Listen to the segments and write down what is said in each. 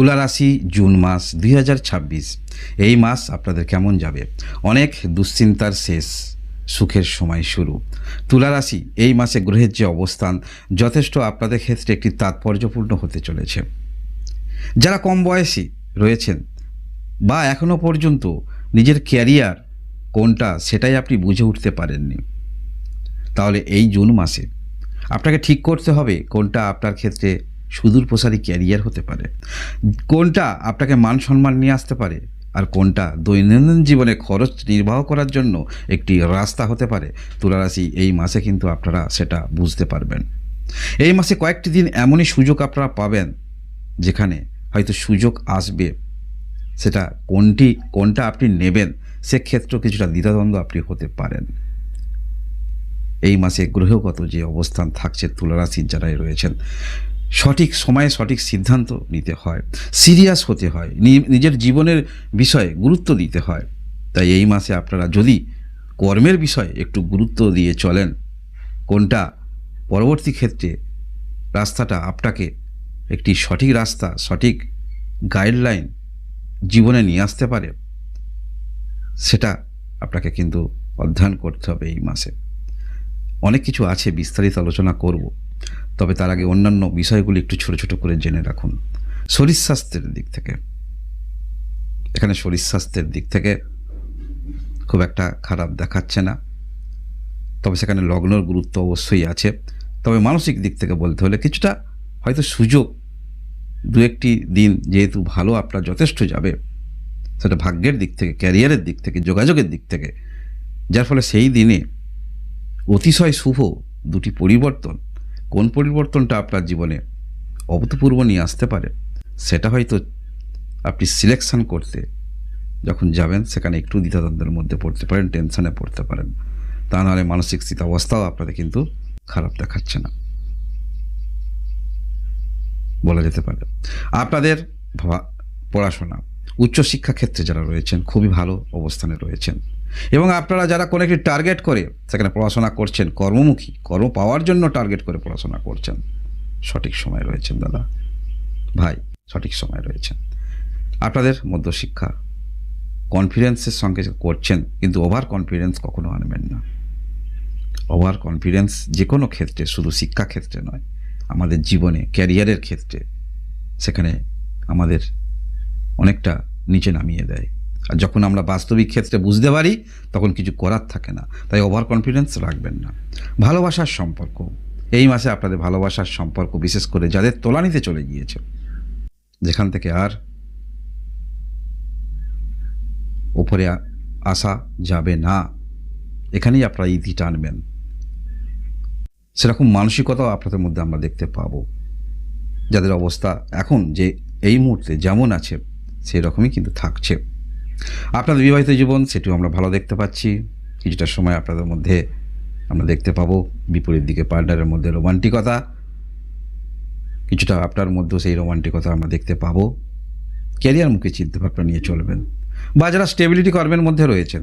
তুলা রাশি জুন মাস 2026 এই মাস আপনাদের কেমন যাবে? অনেক দুশ্চিন্তার শেষ, সুখের সময় শুরু। তুলা রাশি এই মাসে গ্রহের যে অবস্থান যথেষ্ট আপনাদের ক্ষেত্রে একটি তাৎপর্যপূর্ণ হতে চলেছে। যারা কম বয়সী রয়েছেন বা এখনও পর্যন্ত নিজের ক্যারিয়ার কোনটা সেটাই আপনি বুঝে উঠতে পারেননি, তাহলে এই জুন মাসে আপনাকে ঠিক করতে হবে কোনটা আপনার ক্ষেত্রে সুদূর প্রসারী ক্যারিয়ার হতে পারে, কোনটা আপনাকে মান সম্মান নিয়ে আসতে পারে, আর কোনটা দৈনন্দিন জীবনে খরচ নির্বাহ করার জন্য একটি রাস্তা হতে পারে। তুলা রাশি এই মাসে কিন্তু আপনারা সেটা বুঝতে পারবেন। এই মাসে কয়েকটি দিন এমনই সুযোগ আপনারা পাবেন যেখানে হয়তো সুযোগ আসবে, সেটা কোনটা আপনি নেবেন সেক্ষেত্রেও কিছুটা দ্বিধাদ্বন্দ্ব আপনি হতে পারেন। এই মাসে গ্রহগত যে অবস্থান থাকছে তুলা রাশির যারাই রয়েছেন, সঠিক সময়ে সঠিক সিদ্ধান্ত নিতে হয়, সিরিয়াস হতে হয়, নিজের জীবনের বিষয়ে গুরুত্ব দিতে হয়। তাই এই মাসে আপনারা যদি কর্মের বিষয়ে একটু গুরুত্ব দিয়ে চলেন, কোনটা পরবর্তী ক্ষেত্রে রাস্তাটা আপনাকে একটি সঠিক রাস্তা, সঠিক গাইডলাইন জীবনে নিয়ে আসতে পারে, সেটা আপনাকে কিন্তু অধ্যয়ন করতে হবে এই মাসে। অনেক কিছু আছে, বিস্তারিত আলোচনা করব, তবে তার আগে অন্যান্য বিষয়গুলি একটু ছোট ছোট করে জেনে রাখুন। শরীর স্বাস্থ্যের দিক থেকে এখানে শরীর স্বাস্থ্যের দিক থেকে খুব একটা খারাপ দেখাচ্ছে না, তবে সেখানে লগ্নর গুরুত্ব অবশ্যই আছে। তবে মানসিক দিক থেকে বলতে হলে কিছুটা হয়তো সুযোগ দু একটি দিন যেহেতু ভালো আপনার যথেষ্ট যাবে, সেটা ভাগ্যের দিক থেকে, ক্যারিয়ারের দিক থেকে, যোগাযোগের দিক থেকে, যার ফলে সেই দিনে অতিশয় শুভ দুটি পরিবর্তন, কোন পরিবর্তনটা আপনার জীবনে অভূতপূর্ব নিয়ে আসতে পারে সেটা হয়তো আপনি সিলেকশন করতে যখন যাবেন সেখানে একটু দ্বিধাদ্বন্দ্বের মধ্যে পড়তে পারেন, টেনশনে পড়তে পারেন। তা নাহলে মানসিক স্থিতাবস্থাও আপনাদের কিন্তু খারাপ দেখাচ্ছে না, বলা যেতে পারে। আপনাদের পড়াশোনা, উচ্চশিক্ষা ক্ষেত্রে যারা রয়েছেন খুবই ভালো অবস্থানে রয়েছেন, এবং আপনারা যারা কোনো একটি টার্গেট করে সেখানে পড়াশোনা করছেন, কর্মমুখী, কর্ম পাওয়ার জন্য টার্গেট করে পড়াশোনা করছেন, সঠিক সময় রয়েছেন দাদা ভাই, সঠিক সময় রয়েছেন। আপনাদের মধ্যশিক্ষা কনফিডেন্সের সঙ্গে করছেন, কিন্তু ওভার কনফিডেন্স কখনো আনবেন না। ওভার কনফিডেন্স যে কোনো ক্ষেত্রে, শুধু শিক্ষা ক্ষেত্রে নয়, আমাদের জীবনে ক্যারিয়ারের ক্ষেত্রে সেখানে আমাদের অনেকটা নিচে নামিয়ে দেয়। আর যখন আমরা বাস্তবিক ক্ষেত্রে বুঝতে পারি তখন কিছু করার থাকে না। তাই ওভার কনফিডেন্স রাখবেন না। ভালোবাসার সম্পর্ক, এই মাসে আপনাদের ভালোবাসার সম্পর্ক, বিশেষ করে যাদের তোলানিতে চলে গিয়েছে, যেখান থেকে আর ওপরে আসা যাবে না, এখানেই আপনারা ইতি টানবেন, সেরকম মানসিকতাও আপনাদের মধ্যে আমরা দেখতে পাবো। যাদের অবস্থা এখন যে এই মুহূর্তে যেমন আছে সেই রকমই কিন্তু থাকছে। আপনাদের বিবাহিত জীবন, সেটিও আমরা ভালো দেখতে পাচ্ছি। কিছুটা সময় আপনাদের মধ্যে আমরা দেখতে পাবো বিপরীত দিকে পার্টনারের মধ্যে রোমান্টিকতা, কিছুটা আপনার মধ্যেও সেই রোমান্টিকতা আমরা দেখতে পাবো। ক্যারিয়ার মুখে চিন্তাভাবনা নিয়ে চলবেন, বা যারা স্টেবিলিটি কর্মের মধ্যে রয়েছেন,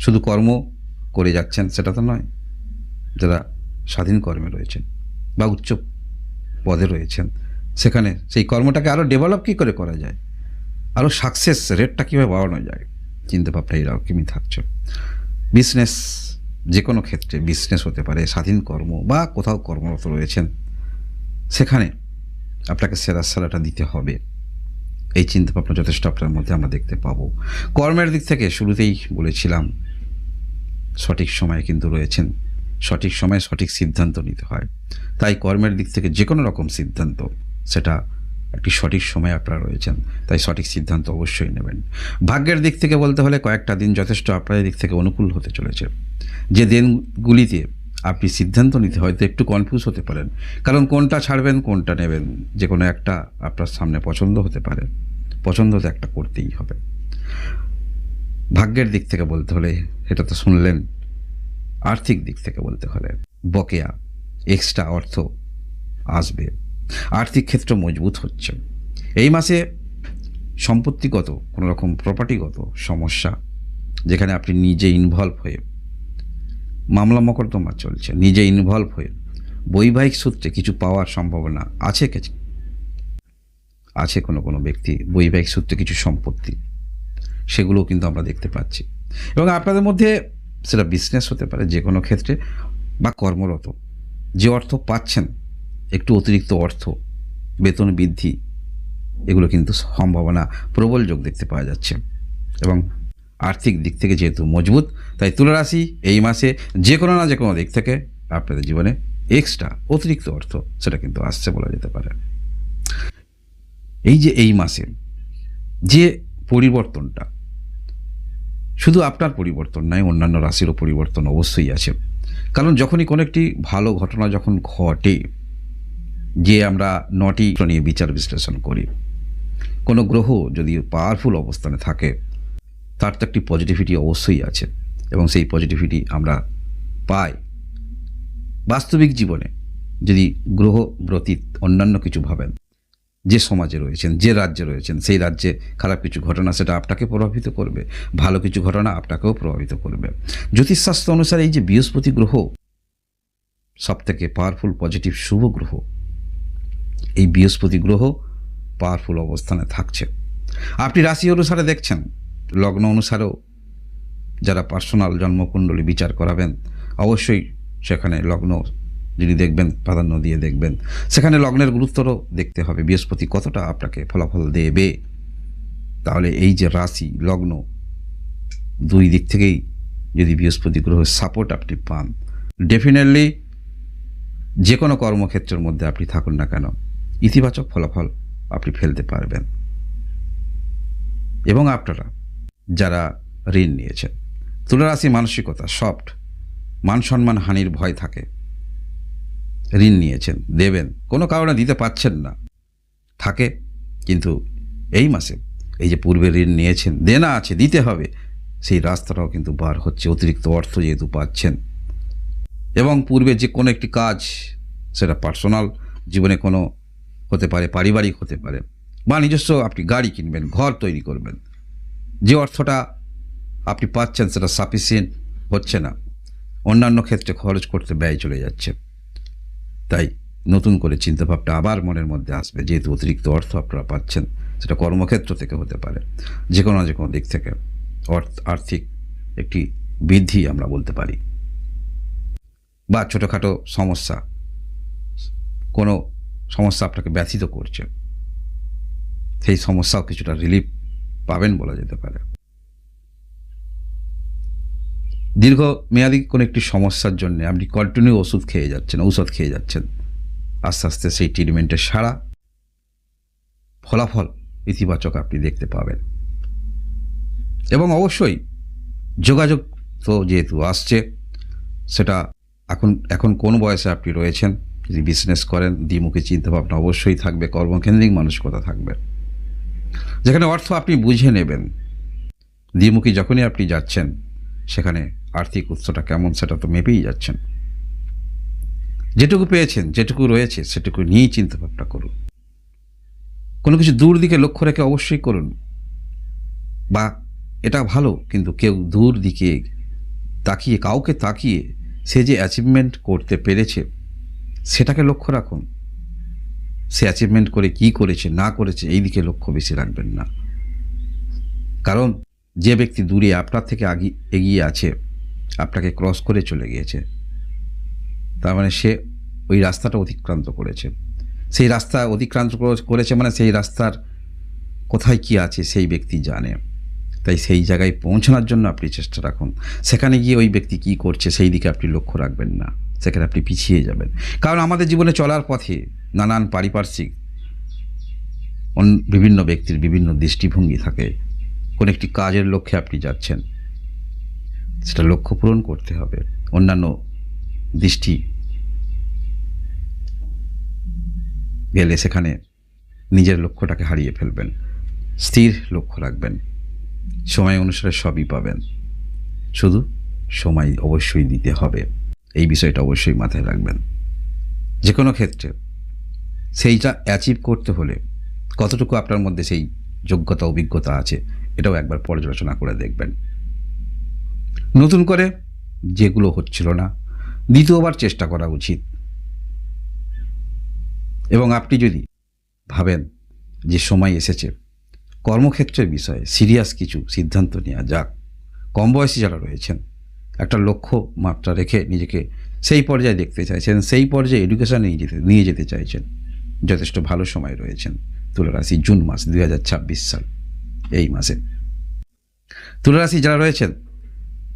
শুধু কর্ম করে যাচ্ছেন সেটা তো নয়, যারা স্বাধীন কর্মে রয়েছেন বা উচ্চ পদে রয়েছেন, সেখানে সেই কর্মটাকে আরও ডেভেলপ কী করে করা যায়, আরও সাকসেস রেটটা কীভাবে বাড়ানো যায়, চিন্তাভাবনা এরকমই থাকছে। বিজনেস, যে কোনো ক্ষেত্রে বিজনেস হতে পারে, স্বাধীন কর্ম বা কোথাও কর্মরত রয়েছেন, সেখানে আপনাকে সেরাটা দিতে হবে, এই চিন্তাভাবনা যথেষ্ট আপনার মধ্যে আমরা দেখতে পাবো। কর্মের দিক থেকে শুরুতেই বলেছিলাম সঠিক সময়ে কিন্তু রয়েছেন, সঠিক সময়ে সঠিক সিদ্ধান্ত নিতে হয়। তাই কর্মের দিক থেকে যে কোনো রকম সিদ্ধান্ত, সেটা একটি সঠিক সময়ে আপনারা রয়েছেন, তাই সঠিক সিদ্ধান্ত অবশ্যই নেবেন। ভাগ্যের দিক থেকে বলতে হলে কয়েকটা দিন যথেষ্ট আপনাদের দিক থেকে অনুকূল হতে চলেছে। যে দিনগুলিতে আপনি সিদ্ধান্ত নিতে হয়তো একটু কনফিউজ হতে পারেন, কারণ কোনটা ছাড়বেন কোনটা নেবেন, যে কোনো একটা আপনার সামনে পছন্দ হতে পারে, পছন্দ তো একটা করতেই হবে। ভাগ্যের দিক থেকে বলতে হলে এটা তো শুনলেন। আর্থিক দিক থেকে বলতে হলে বকেয়া এক্সট্রা অর্থ আসবে, আর্থিক ক্ষেত্র মজবুত হচ্ছে। এই মাসে সম্পত্তিগত কোনো রকম প্রপার্টিগত সমস্যা, যেখানে আপনি নিজে ইনভলভ হয়ে, মামলা মকদ্দমা চলছে, নিজে ইনভলভ হয়ে বৈবাহিক সূত্রে কিছু পাওয়ার সম্ভাবনা আছে, আছে কোনো কোনো ব্যক্তি বৈবাহিক সূত্রে কিছু সম্পত্তি, সেগুলোও কিন্তু আমরা দেখতে পাচ্ছি। এবং আপনাদের মধ্যে সেটা বিজনেস হতে পারে যে কোনো ক্ষেত্রে, বা কর্মরত, যে অর্থ পাচ্ছেন, একটু অতিরিক্ত অর্থ, বেতন বৃদ্ধি, এগুলো কিন্তু সম্ভাবনা প্রবল যোগ দেখতে পাওয়া যাচ্ছে। এবং আর্থিক দিক থেকে যেহেতু মজবুত, তাই তুলা রাশি এই মাসে যে কোনো না যে কোনো দিক থেকে আপনাদের জীবনে এক্সট্রা অতিরিক্ত অর্থ সেটা কিন্তু আসছে বলা যেতে পারে। এই যে এই মাসে যে পরিবর্তনটা, শুধু আপনার পরিবর্তন নয়, অন্যান্য রাশিরও পরিবর্তন অবশ্যই আছে। কারণ যখনই কোনো একটি ভালো ঘটনা যখন ঘটে, যে আমরা 9টি নিয়ে বিচার বিশ্লেষণ করি, কোনো গ্রহ যদি পাওয়ারফুল অবস্থানে থাকে তার তো একটি পজিটিভিটি অবশ্যই আছে, এবং সেই পজিটিভিটি আমরা পাই বাস্তবিক জীবনে। যদি গ্রহ ব্যতীত অন্যান্য কিছু ভাবেন, যে সমাজে রয়েছেন, যে রাজ্যে রয়েছেন, সেই রাজ্যে খারাপ কিছু ঘটনা সেটা আপনাকে প্রভাবিত করবে, ভালো কিছু ঘটনা আপনাকেও প্রভাবিত করবে। জ্যোতিষশাস্ত্র অনুসারে এই যে বৃহস্পতি গ্রহ সবথেকে পাওয়ারফুল পজিটিভ শুভ গ্রহ, এই বৃহস্পতি গ্রহ পাওয়ারফুল অবস্থানে থাকছে। আপনি রাশি অনুসারে দেখছেন, লগ্ন অনুসারেও যারা পার্সোনাল জন্মকুণ্ডলী বিচার করাবেন, অবশ্যই সেখানে লগ্ন যদি দেখবেন, প্রাধান্য দিয়ে দেখবেন, সেখানে লগ্নের গুরুত্বও দেখতে হবে, বৃহস্পতি কতটা আপনাকে ফলাফল দেবে। তাহলে এই যে রাশি লগ্ন দুই দিক থেকেই যদি বৃহস্পতি গ্রহের সাপোর্ট আপনি পান, ডেফিনেটলি যে কোনো কর্মক্ষেত্রের মধ্যে আপনি থাকুন না কেন, ইতিবাচক ফলাফল আপনি ফেলতে পারবেন। এবং আপনারা যারা ঋণ নিয়েছেন, তুলা রাশি মানসিকতা সফট, মান সম্মান হানির ভয় থাকে, ঋণ নিয়েছেন, দেবেন, কোনো কারণে দিতে পারছেন না, থাকে, কিন্তু এই মাসে এই যে পূর্বে ঋণ নিয়েছেন, দেনা আছে, দিতে হবে, সেই রাস্তাটাও কিন্তু বার হচ্ছে, অতিরিক্ত অর্থ যেহেতু পাচ্ছেন। এবং পূর্বে যে কোনো একটি কাজ, সেটা পার্সোনাল জীবনে কোনো হতে পারে, পারিবারিক হতে পারে, বা নিজস্ব আপনি গাড়ি কিনবেন, ঘর তৈরি করবেন, যে অর্থটা আপনি পাচ্ছেন সেটা সাফিসিয়েন্ট হচ্ছে না, অন্যান্য ক্ষেত্রে খরচ করতে ব্যয় চলে যাচ্ছে। তাই নতুন করে চিন্তাভাবনা আবার মনের মধ্যে আসবে, যেহেতু অতিরিক্ত অর্থ আপনারা পাচ্ছেন, সেটা কর্মক্ষেত্র থেকে হতে পারে, যে কোনো দিক থেকে আর্থিক একটি বৃদ্ধি আমরা বলতে পারি, বা ছোটোখাটো সমস্যা, কোনো সমস্যা আপনাকে ব্যথিত করছে, সেই সমস্যাও কিছুটা রিলিফ পাবেন বলা যেতে পারে। দীর্ঘমেয়াদী কোনো একটি সমস্যার জন্য আপনি কন্টিনিউ ঔষধ খেয়ে যাচ্ছেন, আস্তে আস্তে সেই ট্রিটমেন্টের সারা ফলাফল ইতিবাচক আপনি দেখতে পাবেন। এবং অবশ্যই যোগাযোগ তো যেহেতু আসছে, সেটা এখন কোন বয়সে আপনি রয়েছেন, যদি বিজনেস করেন, দ্বিমুখী চিন্তাভাবনা অবশ্যই থাকবে, কর্মকেন্দ্রিক মানসিকতা থাকবে, যেখানে অর্থ আপনি বুঝে নেবেন। দ্বিমুখী যখনই আপনি যাচ্ছেন, সেখানে আর্থিক উৎসটা কেমন সেটা তো মেপেই যাচ্ছেন। যেটুকু পেয়েছেন, যেটুকু রয়েছে, সেটুকু নিয়েই চিন্তাভাবনা করুন। কোনো কিছু দূর দিকে লক্ষ্য রেখে অবশ্যই করুন, বা এটা ভালো, কিন্তু কেউ দূর দিকে কাউকে তাকিয়ে সে যে অ্যাচিভমেন্ট করতে পেরেছে সেটাকে লক্ষ্য রাখুন। সে অ্যাচিভমেন্ট করে কি করেছে না করেছে এই দিকে লক্ষ্য বেশি রাখবেন না। কারণ যে ব্যক্তি দূরে আপনার থেকে এগিয়ে আছে, আপনাকে ক্রস করে চলে গিয়েছে, তার মানে সে ওই রাস্তাটা অতিক্রান্ত করেছে। সেই রাস্তা অতিক্রান্ত করেছে মানে সেই রাস্তার কোথায় কি আছে সেই ব্যক্তি জানে। তাই সেই জায়গায় পৌঁছানোর জন্য আপনি চেষ্টা রাখুন। সেখানে গিয়ে ওই ব্যক্তি কি করছে সেই দিকে আপনি লক্ষ্য রাখবেন না, সেখানে আপনি পিছিয়ে যাবেন। কারণ আমাদের জীবনে চলার পথে নানান পারিপার্শ্বিক বিভিন্ন ব্যক্তির বিভিন্ন দৃষ্টিভঙ্গি থাকে। কোনো একটি কাজের লক্ষ্যে আপনি যাচ্ছেন, সেটা লক্ষ্য পূরণ করতে হবে। অন্যান্য দৃষ্টি গেলে সেখানে নিজের লক্ষ্যটাকে হারিয়ে ফেলবেন। স্থির লক্ষ্য রাখবেন, সময় অনুসারে সবই পাবেন, শুধু সময় অবশ্যই দিতে হবে। এই বিষয়টা অবশ্যই মাথায় রাখবেন। যে কোনো ক্ষেত্রে সেইটা অ্যাচিভ করতে হলে কতটুকু আপনার মধ্যে সেই যোগ্যতা অভিজ্ঞতা আছে, এটাও একবার পর্যালোচনা করে দেখবেন। নতুন করে যেগুলো হচ্ছিল না, দ্বিতীয়বার চেষ্টা করা উচিত। এবং আপনি যদি ভাবেন যে সময় এসেছে কর্মক্ষেত্রের বিষয়ে সিরিয়াস কিছু সিদ্ধান্ত নেওয়া যাক। কম বয়সী যারা রয়েছেন একটা লক্ষ্য মাত্রা রেখে নিজেকে সেই পর্যায়ে দেখতে চাইছেন, সেই পর্যায়ে এডুকেশান নিয়ে যেতে চাইছেন, যথেষ্ট ভালো সময় রয়েছেন। তুলা রাশি জুন মাস 2026 সাল এই মাসে। তুলা রাশি যারা রয়েছেন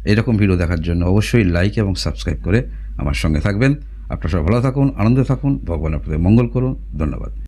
এরকম ভিডিও দেখার জন্য অবশ্যই লাইক এবং সাবস্ক্রাইব করে আমার সঙ্গে থাকবেন। আপনারা সবাই ভালো থাকুন, আনন্দে থাকুন, ভগবান আপনাদের মঙ্গল করুন। ধন্যবাদ।